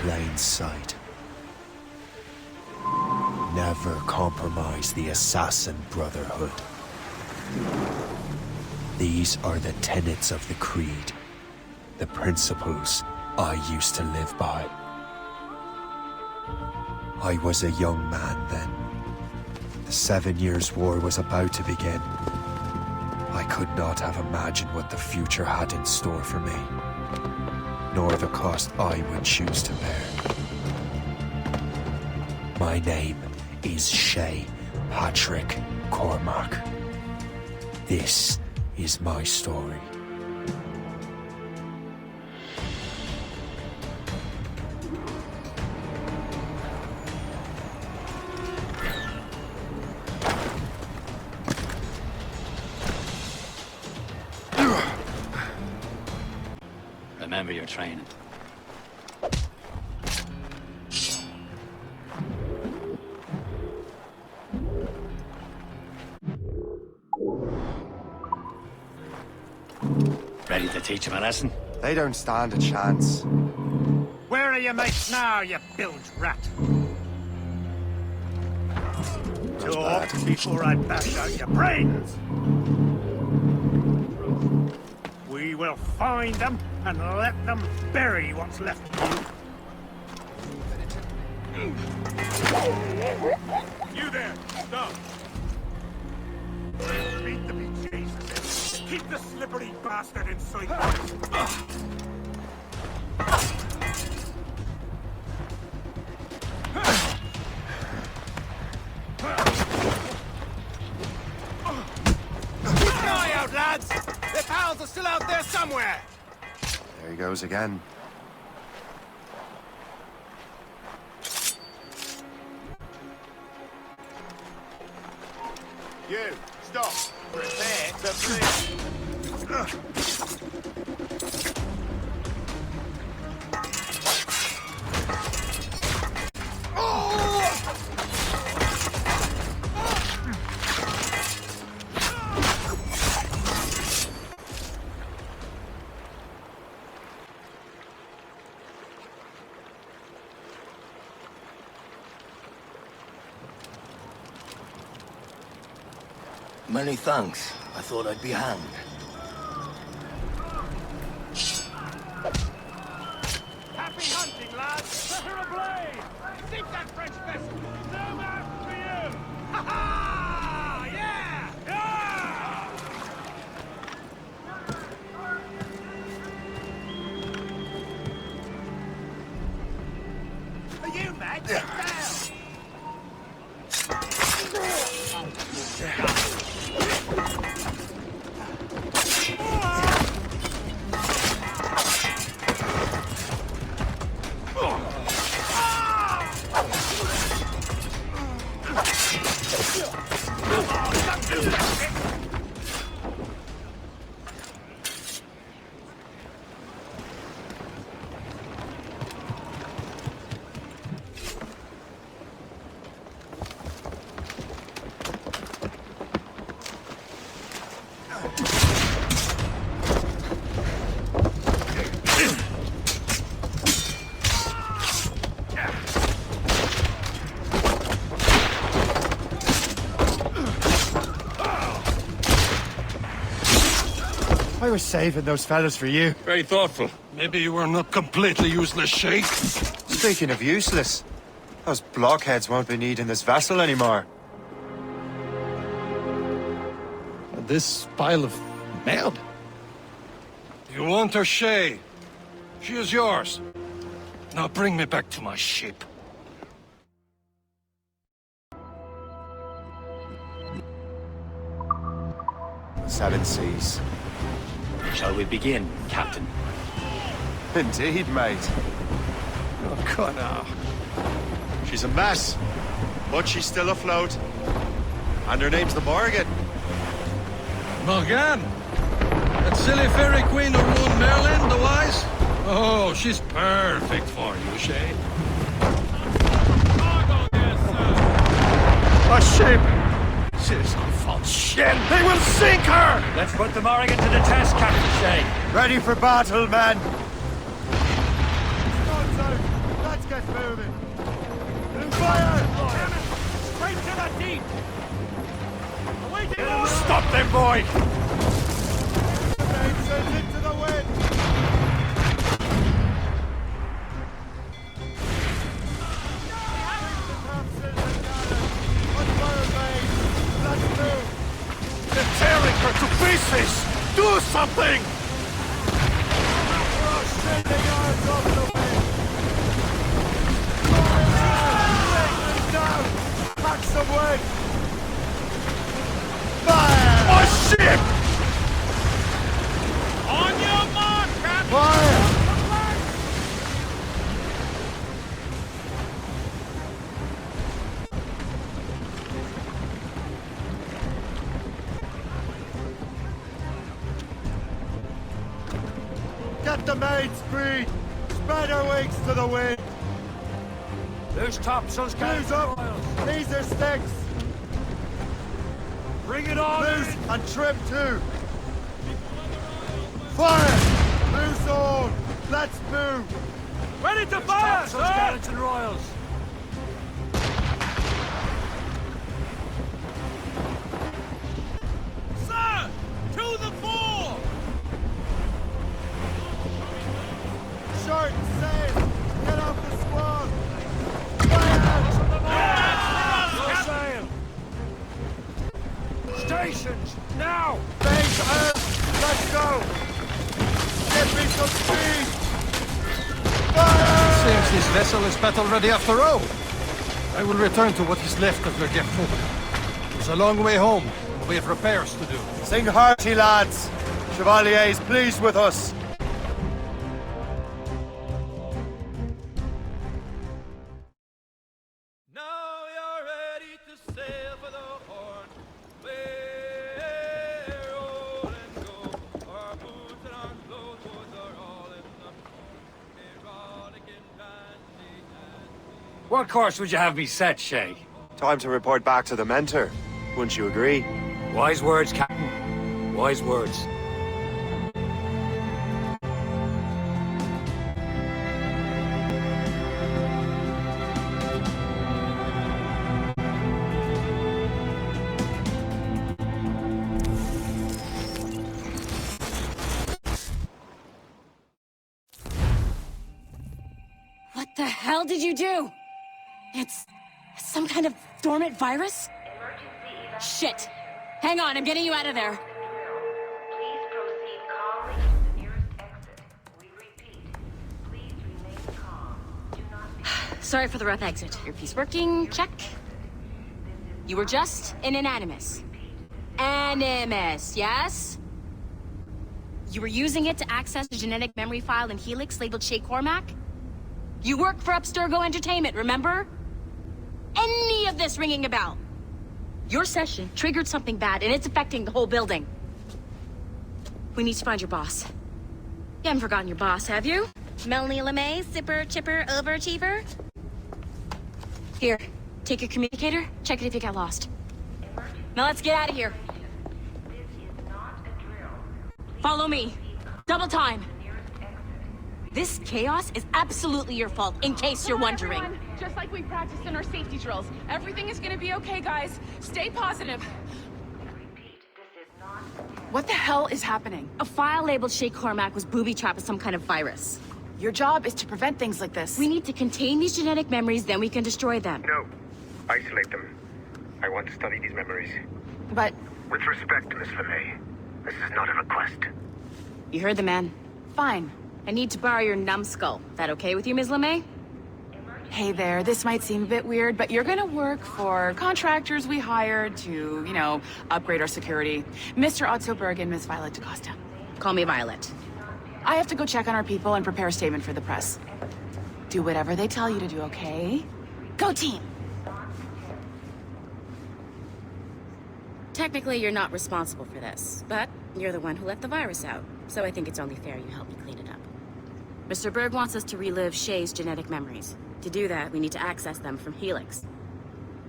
plain sight. Never compromise the Assassin Brotherhood. These are the tenets of the Creed, the principles I used to live by. I was a young man then. The 7 Years' War was about to begin. I could not have imagined what the future had in store for me, nor the cost I would choose to bear. My name is Shay Patrick Cormac. This is my story. Remember your training. Ready to teach him a lesson? They don't stand a chance. Where are your mates now, you bilge rat? Talk before I bash out your brains! We will find them and let them bury what's left of you. You there! Stop! Beat the bejesus. Keep the slippery bastard in sight. Keep an eye out, lads! Their pals are still out there somewhere! There he goes again. You, stop! Prepare to flee! Many thanks. I thought I'd be hanged. Happy hunting, lads! Set her ablaze! Sink that French vessel! No match for you! Ha ha! Yeah! Yeah! Are you mad? Get down! I was saving those fellas for you. Very thoughtful. Maybe you were not completely useless, Sheikh. Speaking of useless, those blockheads won't be needing this vessel anymore. This pile of mail? You want her, Shay? She is yours. Now bring me back to my ship. Seven seas. Shall we begin, Captain? Indeed, mate. Oh, Connor. She's a mess, but she's still afloat. And her name's the Morgan. Morgan? That silly fairy queen who ruined Merlin, the wise? Oh, she's perfect for you, Shay. A ship! She's a false ship! They will sink her! Let's put the Morrigan to the test, Captain Shay. Ready for battle, men! That's them, boy! Main sails into the wind! They're tearing her to pieces! Do something! Catch some wind! Fire! Oh, shit! On your mark, Captain! Fire! Get the mains free! Spread our wings to the wind! Loose topsails, Close up! These are sticks! Bring it on! Loose and trim too! Fire! Loose on! Let's move! Ready to fire, Topsails, sir! Skeleton Royals. Sir! To the fore! Short sail! Get off the squall! Fire! Full sail! Stations! Now! Base out! Let's go! Give me some speed! Fire! Seems this vessel is battle ready after all. I will return to what is left of Le Gerfaut. It's a long way home. We have repairs to do. Sing hearty, lads! Chevalier is pleased with us. Now you're ready to sail for the Horn. We're roll and go. Our boots and our clothes are all in them. Erotic and dandy. What course would you have me set, Shay? Time to report back to the mentor. Wouldn't you agree? Wise words, Captain. Wise words. What the hell did you do? It's some kind of dormant virus? Shit! Hang on, I'm getting you out of there. Please proceed calmly to the nearest exit. We repeat, please remain calm. Do not be... Sorry for the rough exit. Earpiece working, check. You were just in an animus. Animus, yes? You were using it to access the genetic memory file in Helix labeled Shay Cormac? You work for Abstergo Entertainment, remember? Any of this ringing a bell? Your session triggered something bad, and it's affecting the whole building. We need to find your boss. You haven't forgotten your boss, have you? Melanie LeMay, Sipper, Chipper, Overachiever? Here, take your communicator, check it if you got lost. Now let's get out of here. This is not a drill. Follow me. Double time. The nearest exit. This chaos is absolutely your fault, in case you're wondering. Everyone, just like we practiced in our safety drills. Everything is gonna be okay, guys. Stay positive. Repeat, this is not a test. What the hell is happening? A file labeled Shay Cormac was booby-trapped with some kind of virus. Your job is to prevent things like this. We need to contain these genetic memories, then we can destroy them. No. Isolate them. I want to study these memories. But With respect, Miss LeMay, this is not a request. You heard the man. fine. I need to borrow your numbskull. That okay with you, Ms. LeMay? Hey there, this might seem a bit weird, but you're gonna work for contractors we hired to, upgrade our security. Mr. Otto Berg and Miss Violet DaCosta. Call me Violet. I have to go check on our people and prepare a statement for the press. Do whatever they tell you to do, okay? Go team! Technically, you're not responsible for this, but you're the one who let the virus out, so I think it's only fair you help me clean it up. Mr. Berg wants us to relive Shay's genetic memories. To do that, we need to access them from Helix.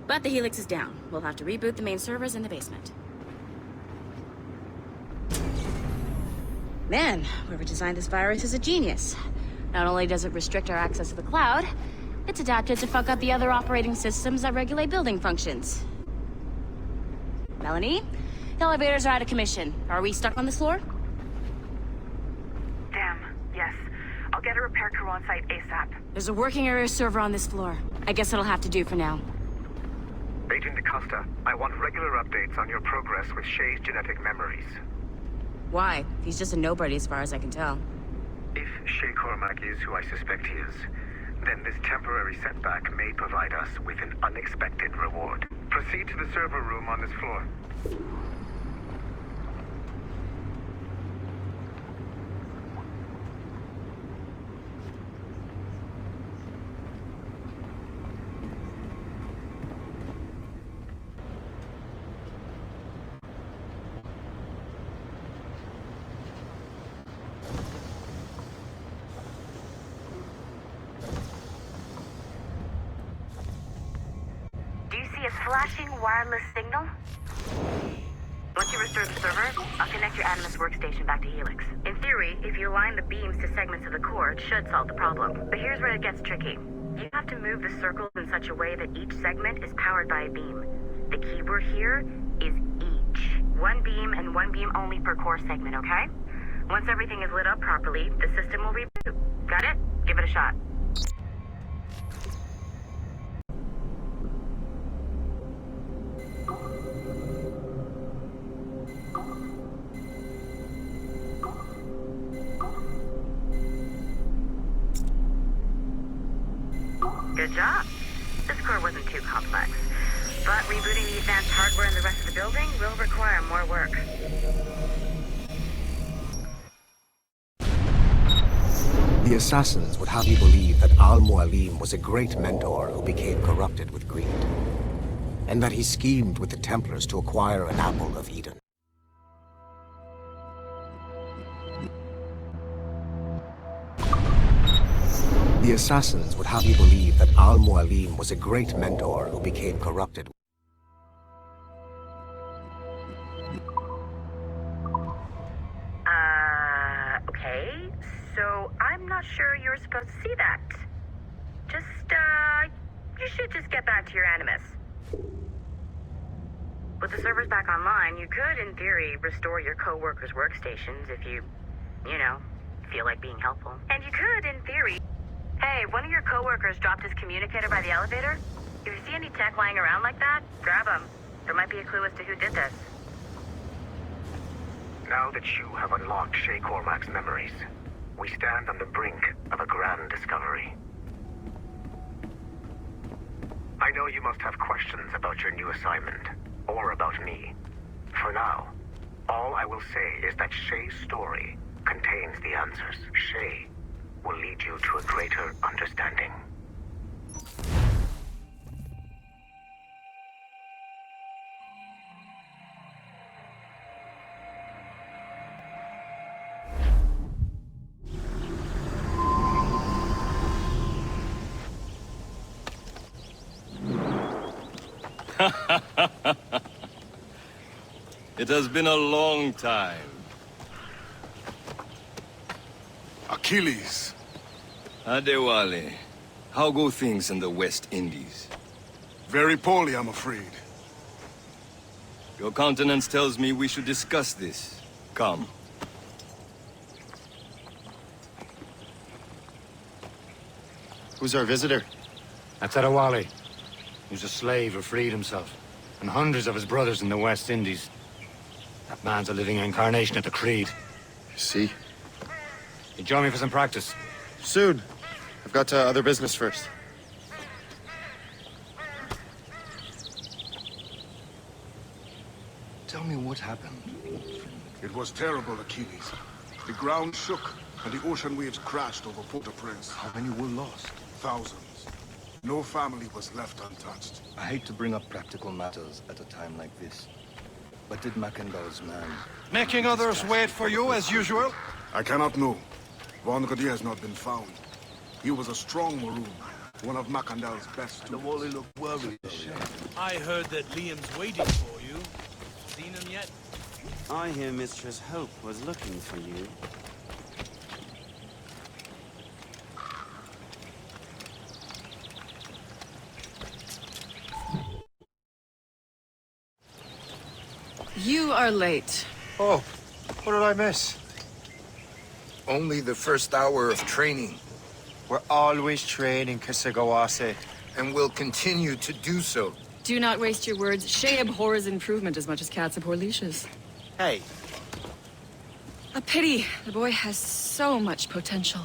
But the Helix is down. We'll have to reboot the main servers in the basement. Man, whoever designed this virus is a genius. Not only does it restrict our access to the cloud, it's adapted to fuck up the other operating systems that regulate building functions. Melanie, The elevators are out of commission. Are we stuck on this floor? Damn, yes. I'll get a repair crew on site ASAP. There's a working area server on this floor. I guess it'll have to do for now. Agent DaCosta, I want regular updates on your progress with Shay's genetic memories. Why? He's just a nobody as far as I can tell. If Shay Cormac is who I suspect he is, then this temporary setback may provide us with an unexpected reward. Proceed to the server room on this floor. Flashing wireless signal? Once you restore the server, I'll connect your Animus workstation back to Helix. In theory, if you align the beams to segments of the core, it should solve the problem. But here's where it gets tricky. You have to move the circles in such a way that each segment is powered by a beam. The keyword here is each. One beam and one beam only per core segment, okay? Once everything is lit up properly, the system will reboot. Got it? Give it a shot. Good job. This core wasn't too complex, but rebooting the advanced hardware in the rest of the building will require more work. The assassins would have you believe that Al-Mualim was a great mentor who became corrupted with greed, and that he schemed with the Templars to acquire an apple of Eden. The assassins would have you believe that Al-Mualim was a great mentor who became corrupted. Okay. So I'm not sure you're supposed to see that. Just, you should just get back to your Animus. With the servers back online, you could, in theory, restore your co-workers' workstations if you know, feel like being helpful. And you could, in theory... Hey, one of your co-workers dropped his communicator by the elevator. If you see any tech lying around like that, grab them. There might be a clue as to who did this. Now that you have unlocked Shay Cormac's memories, we stand on the brink of a grand discovery. I know you must have questions about your new assignment, or about me. For now, all I will say is that Shay's story contains the answers. Shay will lead you to a greater understanding. It has been a long time. Achilles. Adewale, how go things in the West Indies? Very poorly, I'm afraid. Your countenance tells me we should discuss this. Come. Who's our visitor? That's Adewale. He was a slave who freed himself, and hundreds of his brothers in the West Indies. That man's a living incarnation of the Creed. I see. You join me for some practice? Soon. I've got other business first. Tell me what happened. It was terrible, Achilles. The ground shook, and the ocean waves crashed over Port-au-Prince. How many were lost? Thousands. No family was left untouched. I hate to bring up practical matters at a time like this. But did Mackandal's man... Making others wait for you, as usual? I cannot know. Von Radier has not been found. He was a strong Maroon, one of Mackandal's best. The Wally looked worried. I heard that Liam's waiting for you. Seen him yet? I hear Mistress Hope was looking for you. You are late. Oh, what did I miss? Only the first hour of training, We're always training, Kasagawase. and will continue to do so. Do not waste your words. Shay abhors improvement as much as cats abhor leashes. Hey, A pity. The boy has so much potential.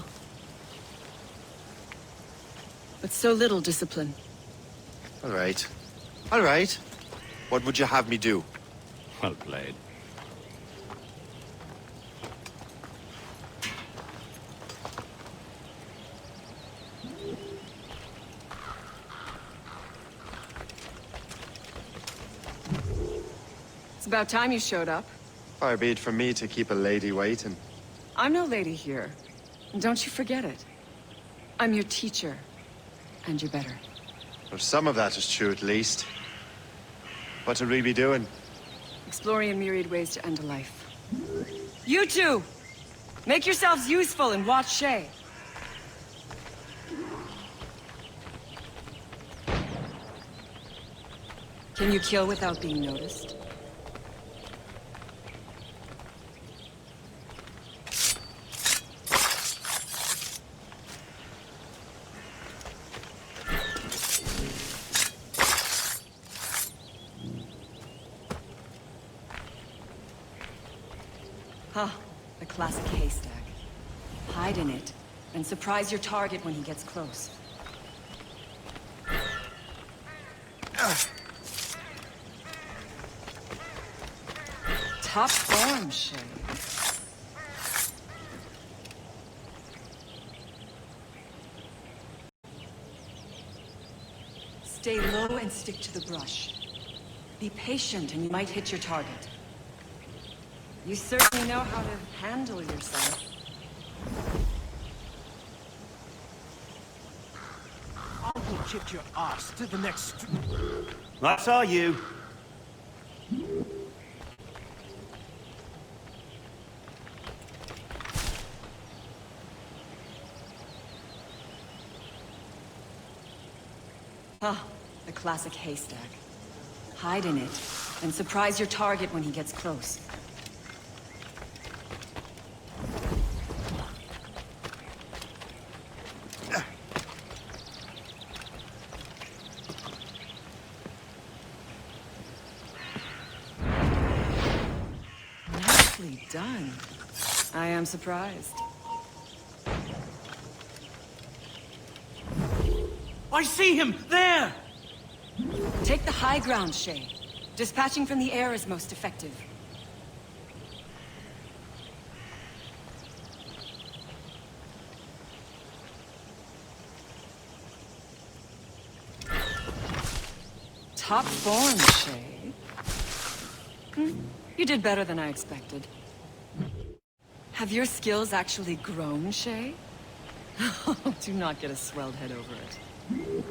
But so little discipline. all right. All right. What would you have me do? Well played. It's about time you showed up. Far be it from me to keep a lady waiting. I'm no lady here. And don't you forget it. I'm your teacher. And you're better. Well, some of that is true, at least. What would we be doing? Exploring a myriad ways to end a life. You two! Make yourselves useful and watch Shay. Can you kill without being noticed? Huh, the classic haystack. Hide in it, and surprise your target when he gets close. Top form, Shay. Stay low and stick to the brush. Be patient and you might hit your target. You certainly know how to handle yourself. I'll kick your ass to the next... That's all you. Ah, the classic haystack. Hide in it, and surprise your target when he gets close. Nicely done. I am surprised. I see him! There! Take the high ground, Shay. Dispatching from the air is most effective. Top form, Shay. You did better than I expected. Have your skills actually grown, Shay? Do not get a swelled head over it.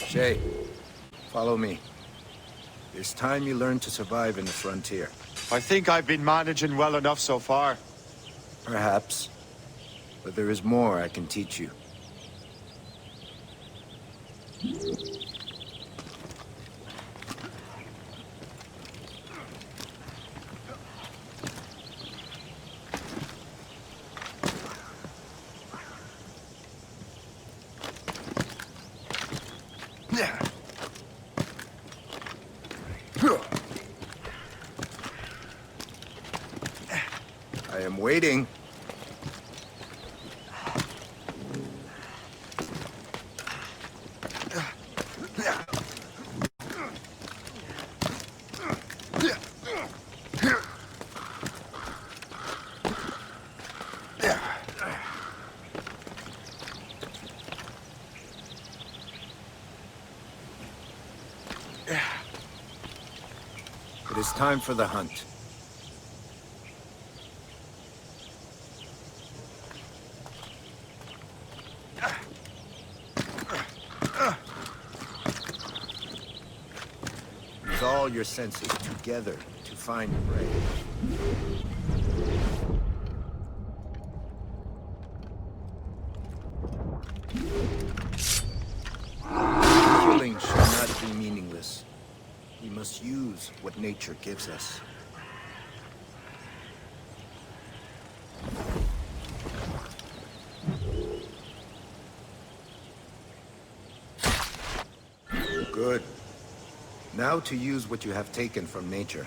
Shay, follow me. It's time you learn to survive in the frontier. I think I've been managing well enough so far. Perhaps. But there is more I can teach you. I am waiting. It is time for the hunt. Use all your senses together to find prey. Killing should not be meaningless. We must use what nature gives us. Good. Now to use what you have taken from nature.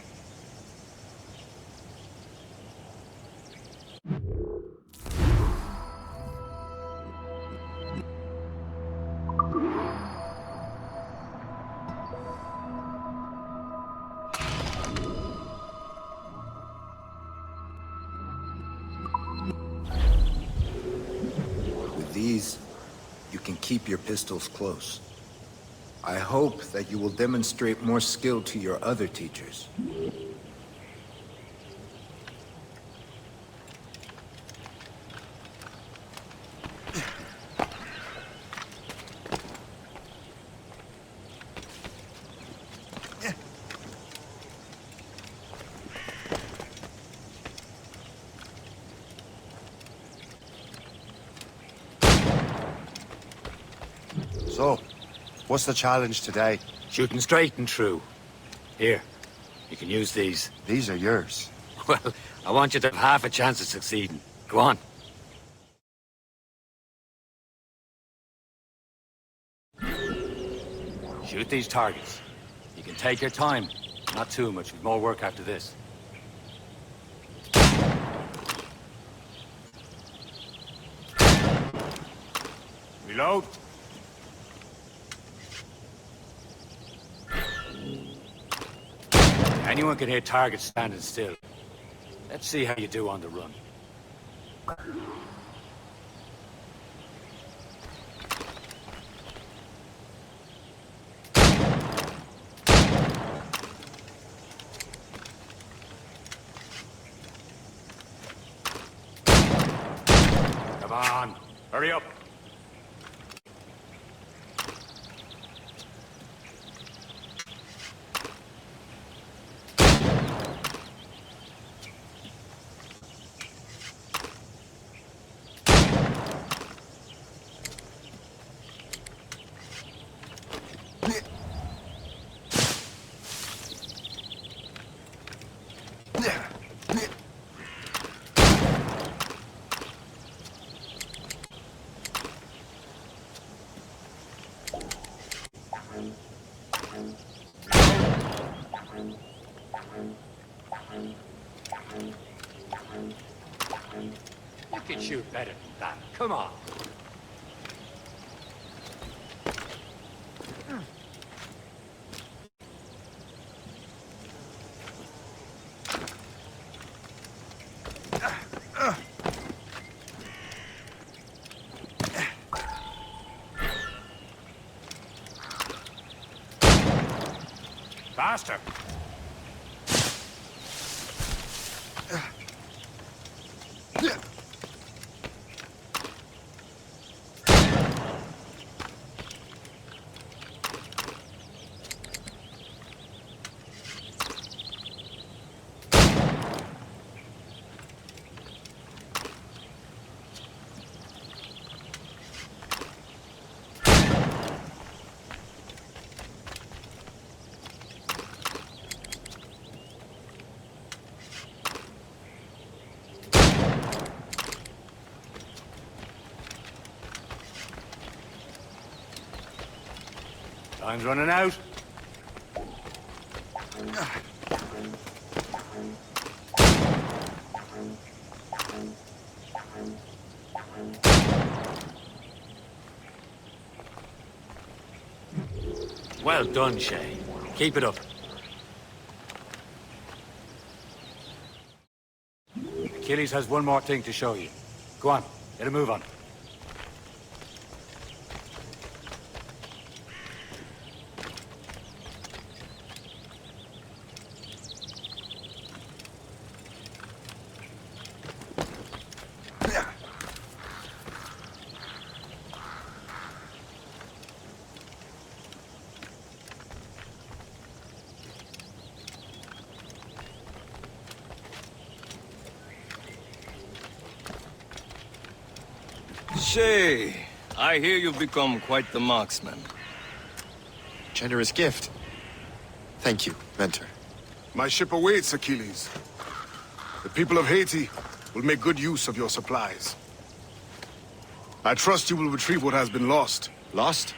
With these, you can keep your pistols close. I hope that you will demonstrate more skill to your other teachers. So, what's the challenge today? Shooting straight and true. Here, you can use these. These are yours. Well, I want you to have half a chance of succeeding. Go on. Shoot these targets. You can take your time. Not too much. There's more work after this. Reload. Anyone can hit targets standing still. Let's see how you do on the run. Come on, hurry up. You can shoot better than that. Come on. Faster. Time's running out. Well done, Shay. Keep it up. Achilles has one more thing to show you. Go on, get a move on. Shay, I hear you've become quite the marksman. Generous gift. Thank you, Mentor. My ship awaits, Achilles. The people of Haiti will make good use of your supplies. I trust you will retrieve what has been lost. Lost?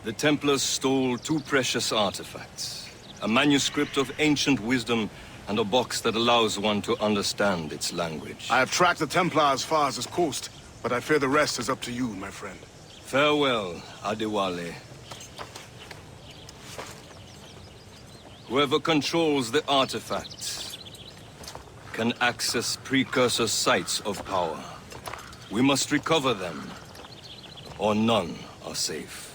The Templars stole 2 precious artifacts. A manuscript of ancient wisdom and a box that allows one to understand its language. I have tracked the Templar as far as this coast, but I fear the rest is up to you, my friend. Farewell, Adewale. Whoever controls the artifacts can access precursor sites of power. We must recover them, or none are safe.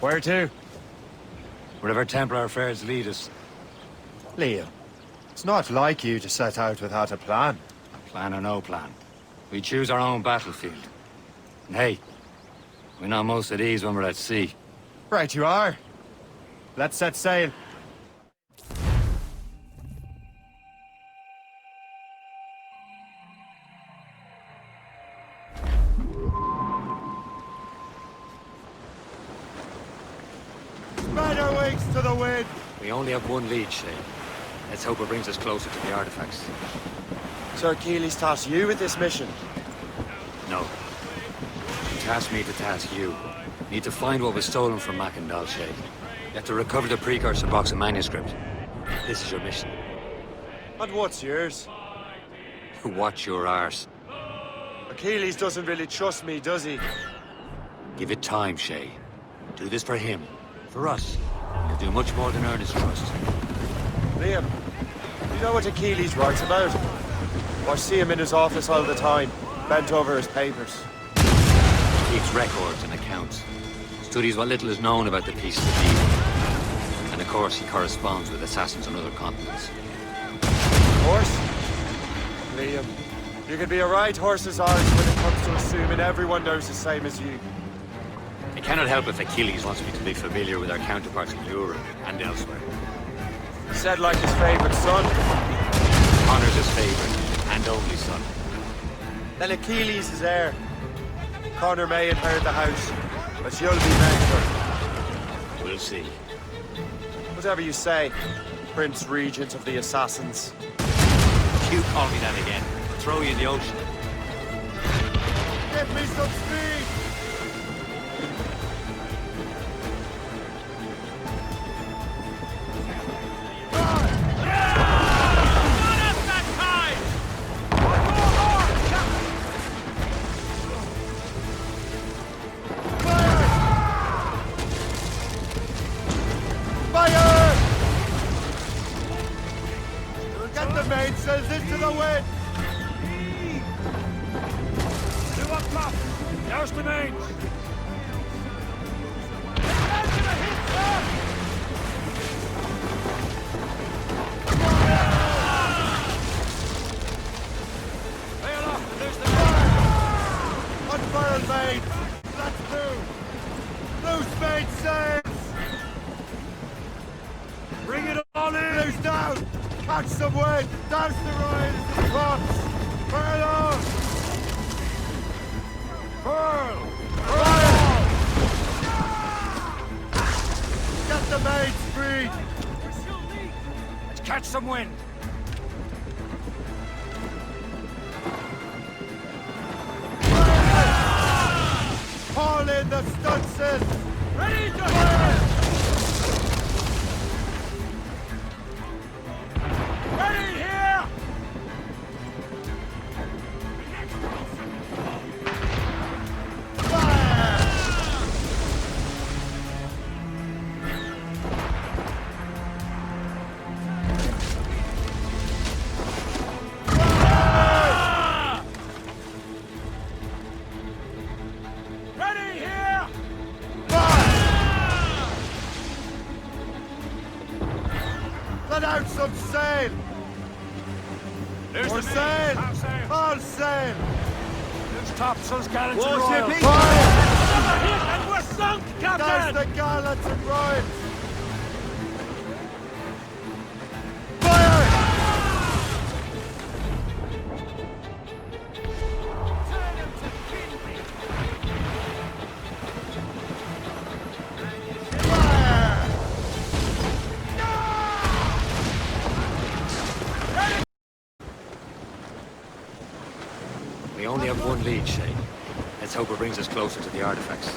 Where to? Wherever Templar affairs lead us. Liam, it's not like you to set out without a plan. Plan or no plan. We choose our own battlefield. And hey, we're not most at ease when we're at sea. Right you are. Let's set sail. Spread our wings to the wind. We only have one lead, Shay. Let's hope it brings us closer to the artifacts. Sir Achilles tasked you with this mission. No. He tasked me to task you. Need to find what was stolen from Mackandal, Shay. You have to recover the precursor box of manuscript. This is your mission. And what's yours? Watch your arse. Achilles doesn't really trust me, does he? Give it time, Shay. Do this for him. For us. You'll do much more than earn his trust. Liam, you know what Achilles writes about? I see him in his office all the time, bent over his papers. He keeps records and accounts. Studies what little is known about the pieces of evil. And of course, he corresponds with assassins on other continents. Horse? Liam, you can be a right horse's arse when it comes to assuming everyone knows the same as you. I cannot help if Achilles wants me to be familiar with our counterparts in Europe and elsewhere. Said like his favorite son. Honor's his favorite and only son. Then Achilles is heir. Connor may inherit the house, but you'll be mentor. We'll see. Whatever you say, Prince Regent of the Assassins. You call me that again. I'll throw you in the ocean. Give me some speed! Into the wind! Two up top! There's the main! Unfurled main! Let's move! Loose main sails! Bring it all in! Loose down! Catch some wind! Douse the royals and props! Furl on! Furl! Furl! Get the mains free! Let's catch some wind! Furl! Pull in the stunsail! Ready to fire! Ready here! Ready here! Let out some sail! There's More the sail! main sail. All sail! There's topsails, gallants, and Warship royals. east! Fire! Over here, and we're sunk, There's Captain! the gallants and royals! Fire! We only have one lead, Shay. Let's hope it brings us closer to the artifacts.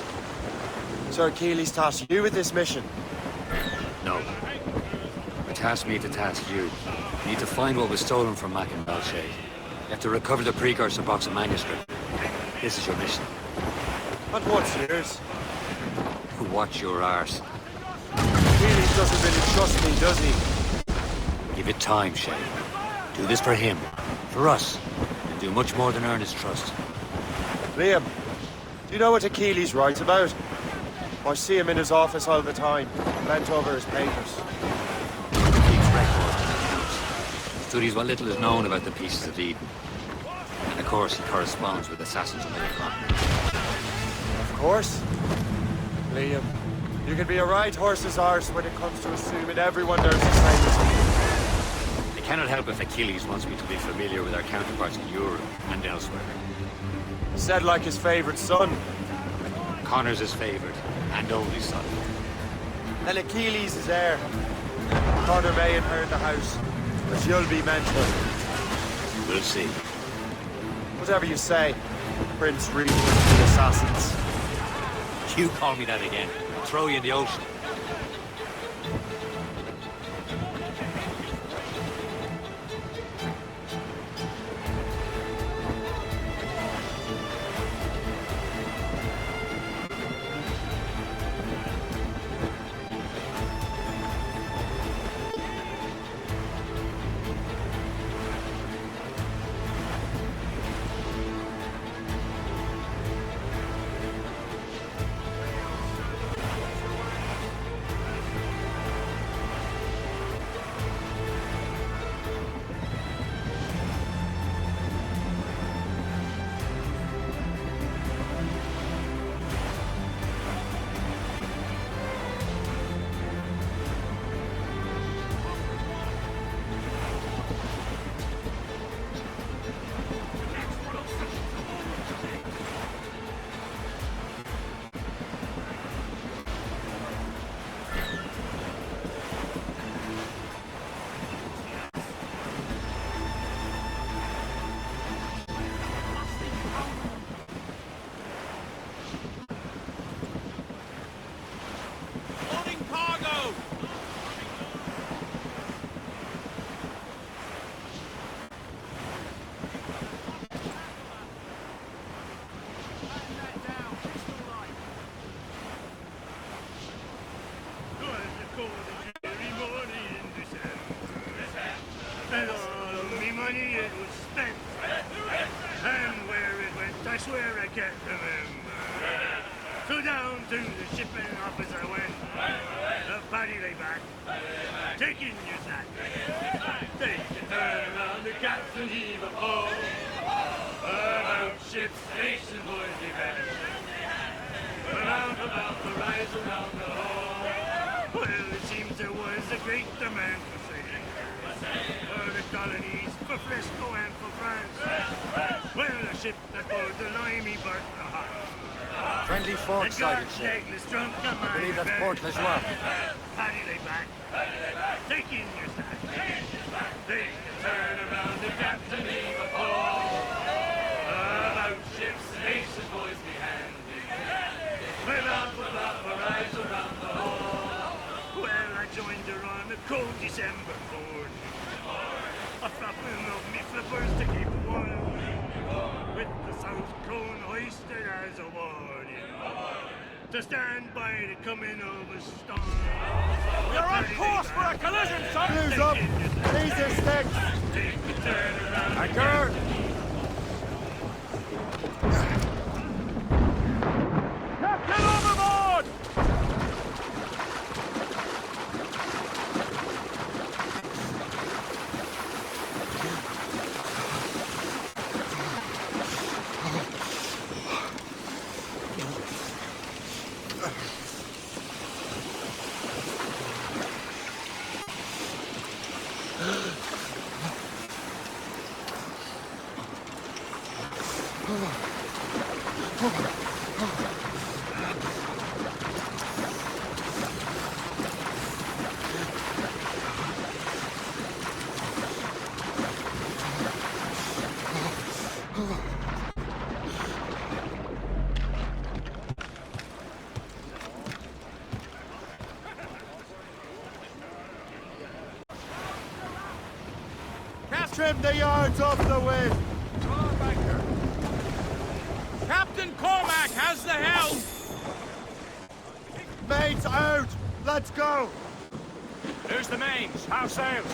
Sir Keely's tasked you with this mission. No. He tasked me to task you. You need to find what was stolen from Mac and Balshay. You have to recover the precursor box of manuscript. This is your mission. And what's yours? Watch your arse. Keely doesn't really trust me, does he? Give it time, Shay. Do this for him. For us. And do much more than earn his trust. Liam, do you know what Achilles writes about? I see him in his office all the time, bent over his papers. Keeps records and accounts. Studies what little is known about the pieces of Eden. And of course, he corresponds with assassins on the continent. Of course. Liam, you can be a right horse's arse when it comes to assuming everyone there's the same as you. I cannot help if Achilles wants me to be familiar with our counterparts in Europe and elsewhere. Said like his favorite son. Connor's his favorite, and only son. Then Achilles is heir. Connor may inherit the house, but you'll be mentor. We'll see. Whatever you say, Prince Reed with the assassins. You call me that again, I'll throw you in the ocean. Loading cargo! And all of me money it was spent. And where it went, I swear I can't remember. So down to the shipping office I went. The party lay back, taking your sack. Take a turn around the captain heave a ho. About ship's station, boys, be back. About the rise around the hall. Well, it seems there was a great demand for sailing. For the colonies, for Frisco and for France. Well, a ship that bore the limey bark the heart. Friendly fort sighted, Shay. I believe that's Port Lejoie. Paddy lay back, taking your sack. Take a turn around the captain, heave a pole. About ship's station, boys, be handy. We're out for rise around the hall. Well, I joined her on a cold December morning. A flapping of me flippers to keep warm. With the south cone hoisted as a warning. To stand by the coming of a storm. You're on course for a collision, son! Blues up! Easy sticks! Anchor! Captain overboard! Trim the yards off the wind! Captain Cormac has the helm! Mates out! Let's go! There's the mains. Half sails.